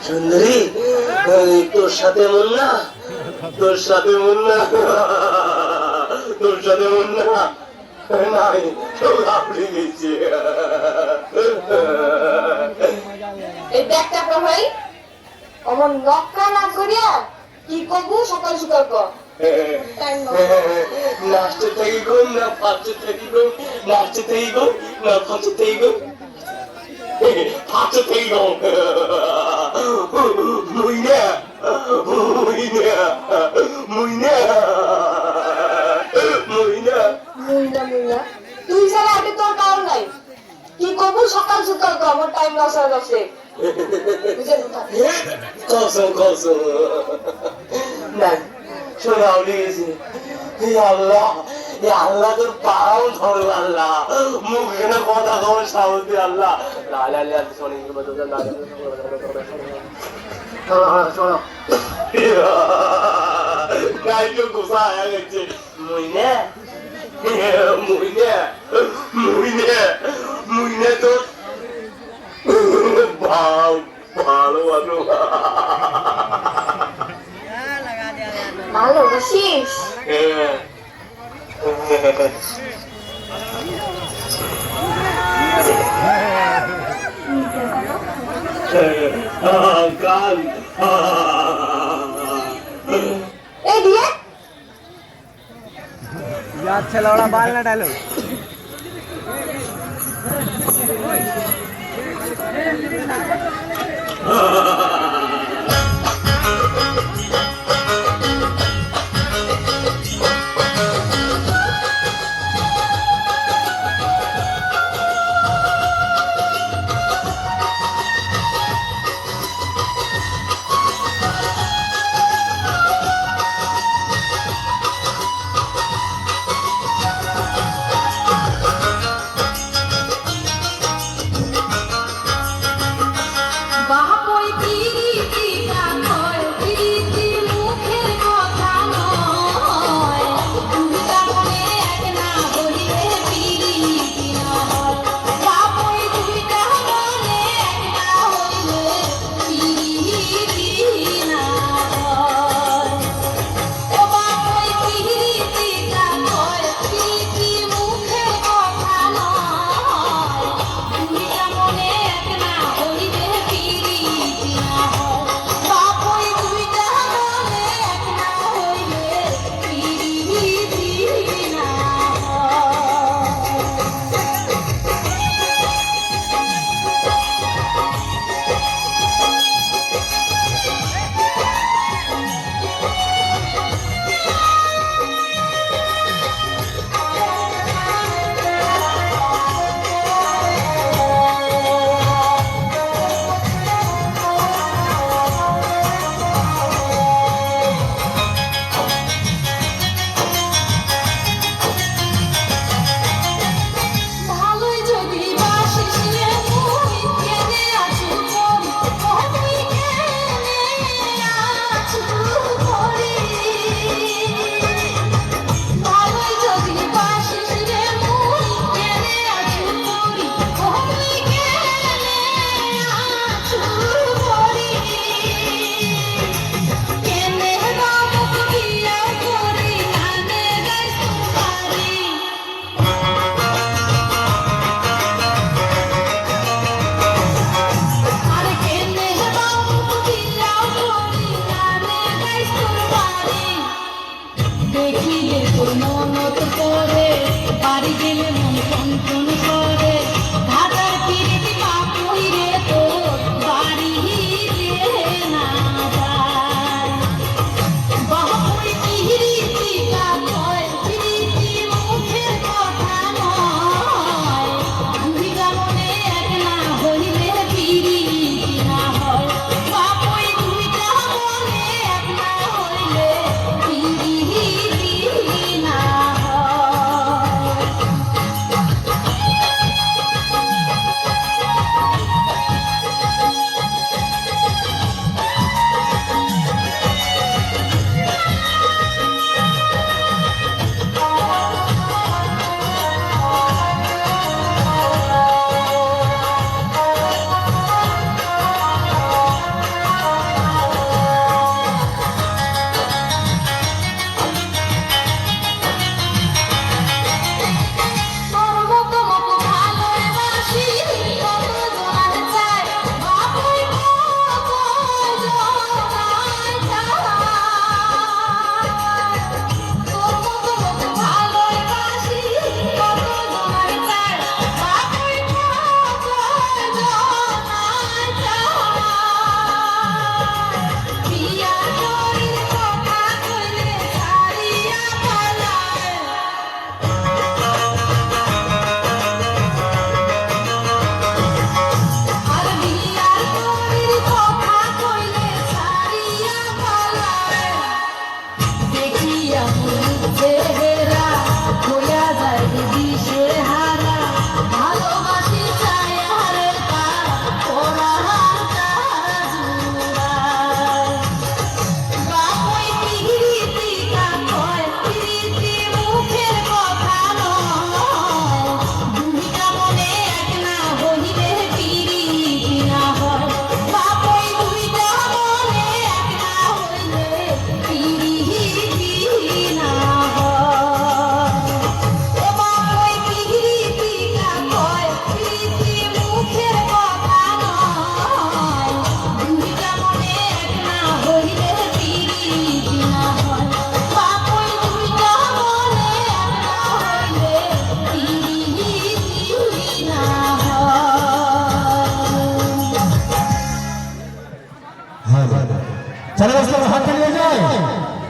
সুন্দরী, তোর সাথে মুন্না, তোর সাথে মুন্না, তোর সাথে মুন্না নাই, সব আপনি গেছে। এই ব্যাগটা ভাই অমন নক্কা না করিয়া কি করবো সকাল সকাল কর। নাচতে থাকি গো, না ফাঁচতে থাকি গো, নাচতে থাকি গো, না ফাঁচতে থাকি গো, ফাঁচতে থাকি গো। মুইনা, মুইনা, মুইনা, মুইনা, মুইনা মুইনা তুই ছাড়া আগে তোর কারণ নাই। কি করবো সকাল সকাল কর, আমার টাইম লস হয়ে যাচ্ছে। কসম কসম না শোনা উঠে গেছি। আল্লাহ, আল্লাহ তোর পাও ধরো আল্লাহ, মুখে না কথা কবার সাহস দিয়ে আল্লাহ। শোনো গাইকে গোসা হয়ে গেছে। মুইনে মুইনে মুইনে মুইনে তোর ভালো ভালোবাসিস? কাল এই দিয়ে अच्छा लौड़ा बाल ना डालो।